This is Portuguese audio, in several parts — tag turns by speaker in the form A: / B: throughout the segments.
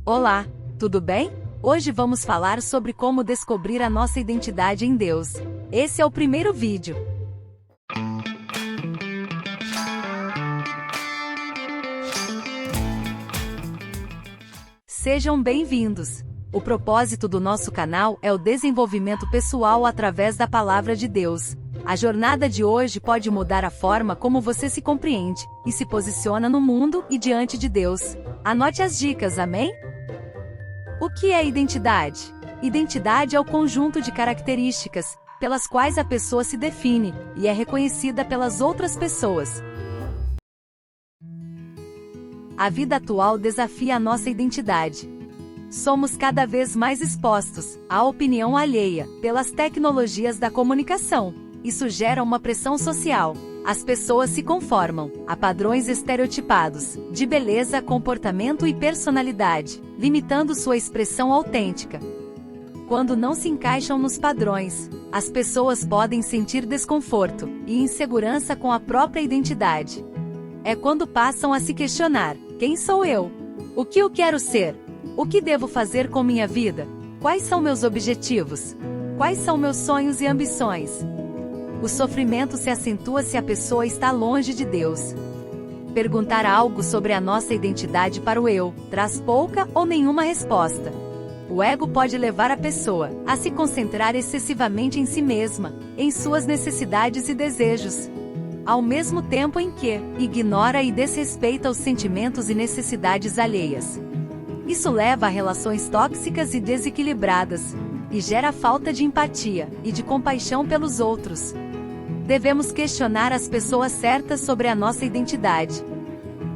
A: Olá, tudo bem? Hoje vamos falar sobre como descobrir a nossa identidade em Deus. Esse é o primeiro vídeo. Sejam bem-vindos! O propósito do nosso canal é o desenvolvimento pessoal através da Palavra de Deus. A jornada de hoje pode mudar a forma como você se compreende e se posiciona no mundo e diante de Deus. Anote as dicas, amém? O que é identidade? Identidade é o conjunto de características pelas quais a pessoa se define e é reconhecida pelas outras pessoas. A vida atual desafia a nossa identidade. Somos cada vez mais expostos à opinião alheia pelas tecnologias da comunicação. Isso gera uma pressão social. As pessoas se conformam a padrões estereotipados de beleza, comportamento e personalidade, limitando sua expressão autêntica. Quando não se encaixam nos padrões, as pessoas podem sentir desconforto e insegurança com a própria identidade. É quando passam a se questionar: quem sou eu? O que eu quero ser? O que devo fazer com minha vida? Quais são meus objetivos? Quais são meus sonhos e ambições? O sofrimento se acentua se a pessoa está longe de Deus. Perguntar algo sobre a nossa identidade para o eu traz pouca ou nenhuma resposta. O ego pode levar a pessoa a se concentrar excessivamente em si mesma, em suas necessidades e desejos, ao mesmo tempo em que ignora e desrespeita os sentimentos e necessidades alheias. Isso leva a relações tóxicas e desequilibradas, e gera falta de empatia e de compaixão pelos outros. Devemos questionar as pessoas certas sobre a nossa identidade.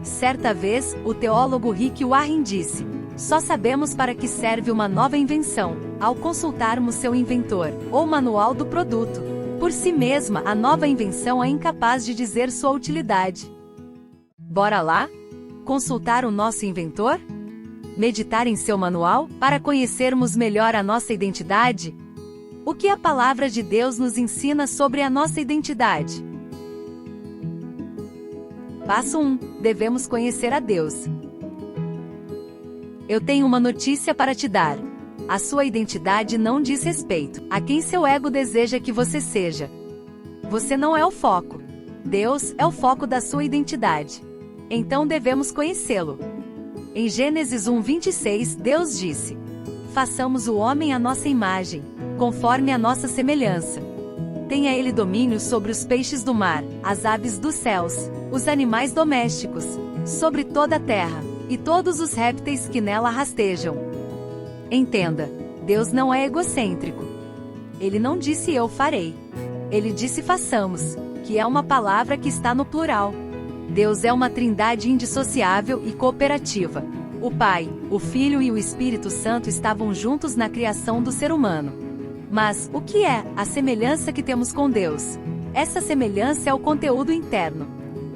A: Certa vez, o teólogo Rick Warren disse: só sabemos para que serve uma nova invenção ao consultarmos seu inventor, ou manual do produto. Por si mesma, a nova invenção é incapaz de dizer sua utilidade. Bora lá? Consultar o nosso inventor? Meditar em seu manual, para conhecermos melhor a nossa identidade? O que a Palavra de Deus nos ensina sobre a nossa identidade? Passo 1. Devemos conhecer a Deus. Eu tenho uma notícia para te dar. A sua identidade não diz respeito a quem seu ego deseja que você seja. Você não é o foco. Deus é o foco da sua identidade. Então devemos conhecê-lo. Em Gênesis 1:26, Deus disse: façamos o homem à nossa imagem, conforme a nossa semelhança. Tenha ele domínio sobre os peixes do mar, as aves dos céus, os animais domésticos, sobre toda a terra, e todos os répteis que nela rastejam. Entenda, Deus não é egocêntrico. Ele não disse eu farei. Ele disse façamos, que é uma palavra que está no plural. Deus é uma trindade indissociável e cooperativa. O Pai, o Filho e o Espírito Santo estavam juntos na criação do ser humano. Mas, o que é a semelhança que temos com Deus? Essa semelhança é o conteúdo interno.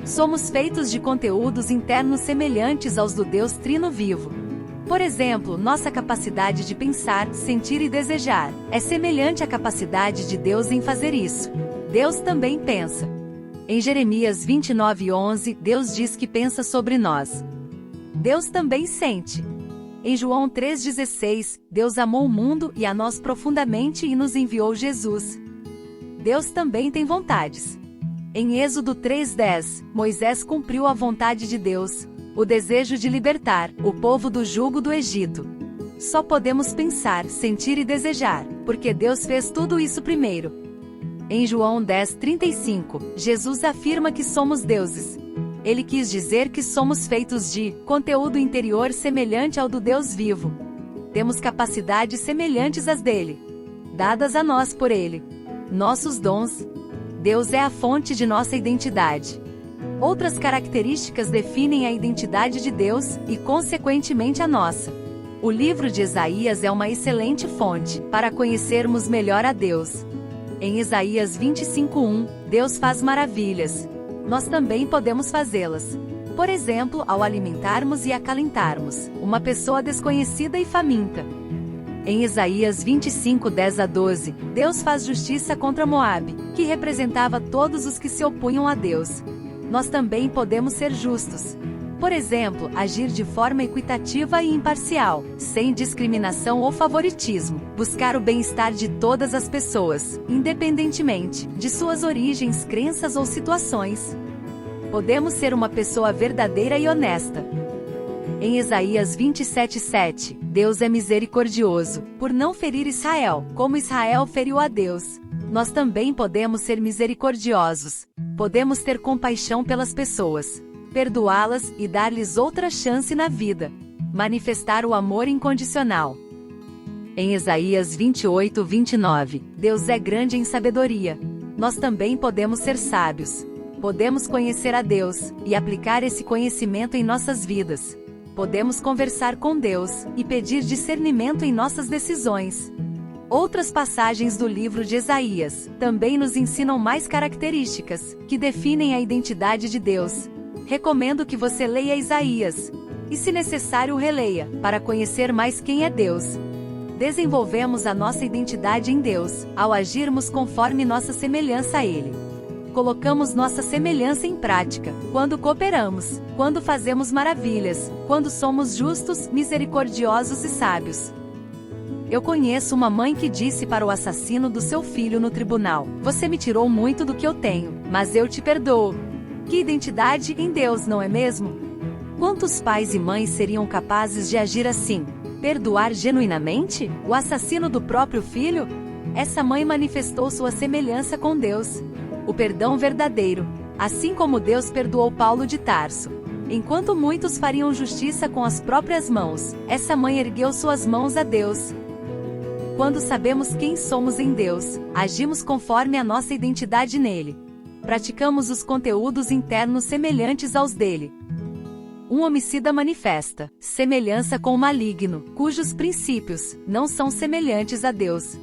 A: Somos feitos de conteúdos internos semelhantes aos do Deus Trino vivo. Por exemplo, nossa capacidade de pensar, sentir e desejar é semelhante à capacidade de Deus em fazer isso. Deus também pensa. Em Jeremias 29:11, Deus diz que pensa sobre nós. Deus também sente. Em João 3:16, Deus amou o mundo e a nós profundamente e nos enviou Jesus. Deus também tem vontades. Em Êxodo 3:10, Moisés cumpriu a vontade de Deus, o desejo de libertar o povo do jugo do Egito. Só podemos pensar, sentir e desejar, porque Deus fez tudo isso primeiro. Em João 10:35, Jesus afirma que somos deuses. Ele quis dizer que somos feitos de conteúdo interior semelhante ao do Deus vivo. Temos capacidades semelhantes às dele, dadas a nós por ele. Nossos dons. Deus é a fonte de nossa identidade. Outras características definem a identidade de Deus e, consequentemente, a nossa. O livro de Isaías é uma excelente fonte para conhecermos melhor a Deus. Em Isaías 25:1, Deus faz maravilhas. Nós também podemos fazê-las. Por exemplo, ao alimentarmos e acalentarmos uma pessoa desconhecida e faminta. Em Isaías 25:10-12, Deus faz justiça contra Moabe, que representava todos os que se opunham a Deus. Nós também podemos ser justos. Por exemplo, agir de forma equitativa e imparcial, sem discriminação ou favoritismo. Buscar o bem-estar de todas as pessoas, independentemente de suas origens, crenças ou situações. Podemos ser uma pessoa verdadeira e honesta. Em Isaías 27:7, Deus é misericordioso, por não ferir Israel, como Israel feriu a Deus. Nós também podemos ser misericordiosos. Podemos ter compaixão pelas pessoas, perdoá-las e dar-lhes outra chance na vida. Manifestar o amor incondicional. Em Isaías 28:29, Deus é grande em sabedoria. Nós também podemos ser sábios. Podemos conhecer a Deus e aplicar esse conhecimento em nossas vidas. Podemos conversar com Deus e pedir discernimento em nossas decisões. Outras passagens do livro de Isaías também nos ensinam mais características que definem a identidade de Deus. Recomendo que você leia Isaías e, se necessário, releia para conhecer mais quem é Deus. Desenvolvemos a nossa identidade em Deus ao agirmos conforme nossa semelhança a Ele. Colocamos nossa semelhança em prática quando cooperamos, quando fazemos maravilhas, quando somos justos, misericordiosos e sábios. Eu conheço uma mãe que disse para o assassino do seu filho no tribunal: "Você me tirou muito do que eu tenho, mas eu te perdoo." Que identidade em Deus, não é mesmo? Quantos pais e mães seriam capazes de agir assim? Perdoar genuinamente o assassino do próprio filho? Essa mãe manifestou sua semelhança com Deus. O perdão verdadeiro, assim como Deus perdoou Paulo de Tarso. Enquanto muitos fariam justiça com as próprias mãos, essa mãe ergueu suas mãos a Deus. Quando sabemos quem somos em Deus, agimos conforme a nossa identidade nele. Praticamos os conteúdos internos semelhantes aos dele. Um homicida manifesta semelhança com o maligno, cujos princípios não são semelhantes a Deus.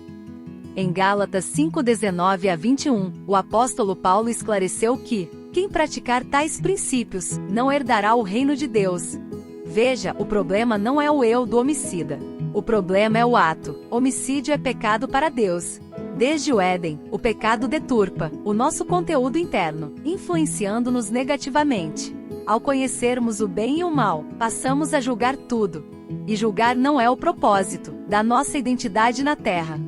A: Em Gálatas 5:19-21, o apóstolo Paulo esclareceu que quem praticar tais princípios não herdará o reino de Deus. Veja, o problema não é o eu do homicida. O problema é o ato. Homicídio é pecado para Deus. Desde o Éden, o pecado deturpa o nosso conteúdo interno, influenciando-nos negativamente. Ao conhecermos o bem e o mal, passamos a julgar tudo. E julgar não é o propósito da nossa identidade na Terra.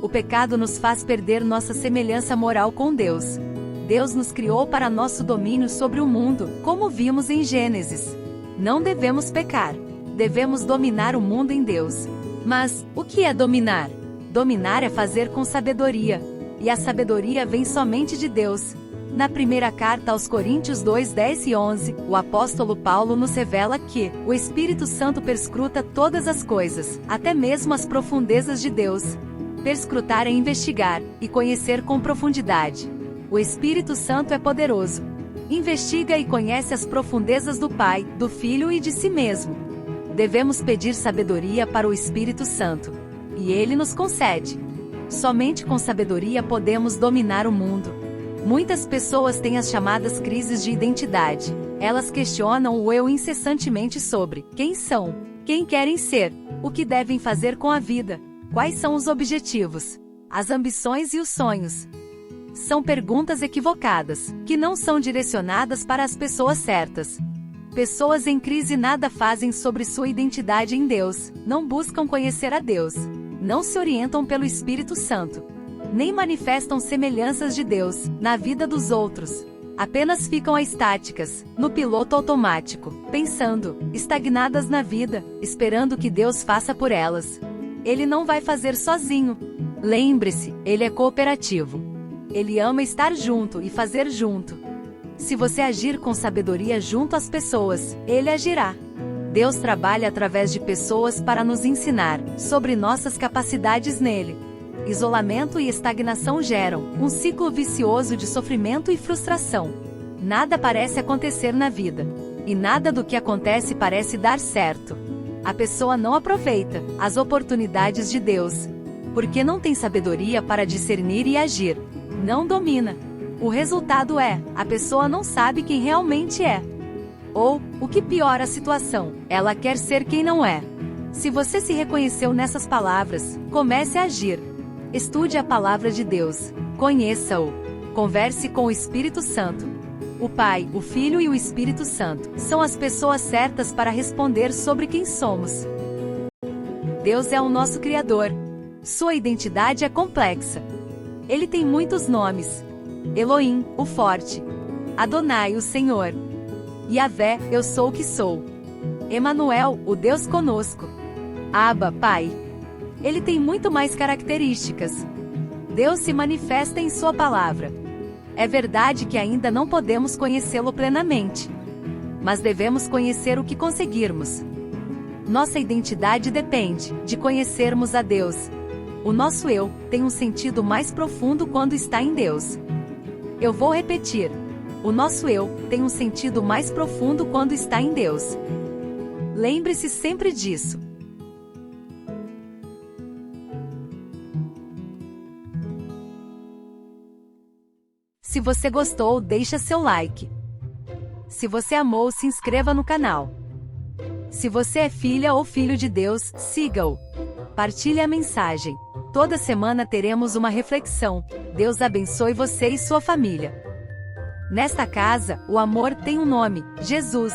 A: O pecado nos faz perder nossa semelhança moral com Deus. Deus nos criou para nosso domínio sobre o mundo, como vimos em Gênesis. Não devemos pecar. Devemos dominar o mundo em Deus. Mas, o que é dominar? Dominar é fazer com sabedoria. E a sabedoria vem somente de Deus. Na primeira carta aos Coríntios 2:10 e 11, o apóstolo Paulo nos revela que o Espírito Santo perscruta todas as coisas, até mesmo as profundezas de Deus. Perscrutar é investigar e conhecer com profundidade. O Espírito Santo é poderoso. Investiga e conhece as profundezas do Pai, do Filho e de si mesmo. Devemos pedir sabedoria para o Espírito Santo. E ele nos concede. Somente com sabedoria podemos dominar o mundo. Muitas pessoas têm as chamadas crises de identidade. Elas questionam o eu incessantemente sobre quem são, quem querem ser, o que devem fazer com a vida, quais são os objetivos, as ambições e os sonhos. São perguntas equivocadas, que não são direcionadas para as pessoas certas. Pessoas em crise nada fazem sobre sua identidade em Deus, não buscam conhecer a Deus, não se orientam pelo Espírito Santo, nem manifestam semelhanças de Deus na vida dos outros. Apenas ficam estáticas, no piloto automático, pensando, estagnadas na vida, esperando que Deus faça por elas. Ele não vai fazer sozinho. Lembre-se, ele é cooperativo. Ele ama estar junto e fazer junto. Se você agir com sabedoria junto às pessoas, ele agirá. Deus trabalha através de pessoas para nos ensinar sobre nossas capacidades nele. Isolamento e estagnação geram um ciclo vicioso de sofrimento e frustração. Nada parece acontecer na vida. E nada do que acontece parece dar certo. A pessoa não aproveita as oportunidades de Deus, porque não tem sabedoria para discernir e agir. Não domina. O resultado é, a pessoa não sabe quem realmente é. Ou, o que piora a situação, ela quer ser quem não é. Se você se reconheceu nessas palavras, comece a agir. Estude a palavra de Deus. Conheça-o. Converse com o Espírito Santo. O Pai, o Filho e o Espírito Santo são as pessoas certas para responder sobre quem somos. Deus é o nosso Criador. Sua identidade é complexa. Ele tem muitos nomes. Elohim, o forte. Adonai, o Senhor. Yahvé, eu sou o que sou. Emanuel, o Deus conosco. Abba, Pai. Ele tem muito mais características. Deus se manifesta em sua palavra. É verdade que ainda não podemos conhecê-lo plenamente. Mas devemos conhecer o que conseguirmos. Nossa identidade depende de conhecermos a Deus. O nosso eu tem um sentido mais profundo quando está em Deus. Eu vou repetir. O nosso eu tem um sentido mais profundo quando está em Deus. Lembre-se sempre disso. Se você gostou, deixa seu like. Se você amou, se inscreva no canal. Se você é filha ou filho de Deus, siga-o. Partilhe a mensagem. Toda semana teremos uma reflexão. Deus abençoe você e sua família. Nesta casa, o amor tem um nome: Jesus.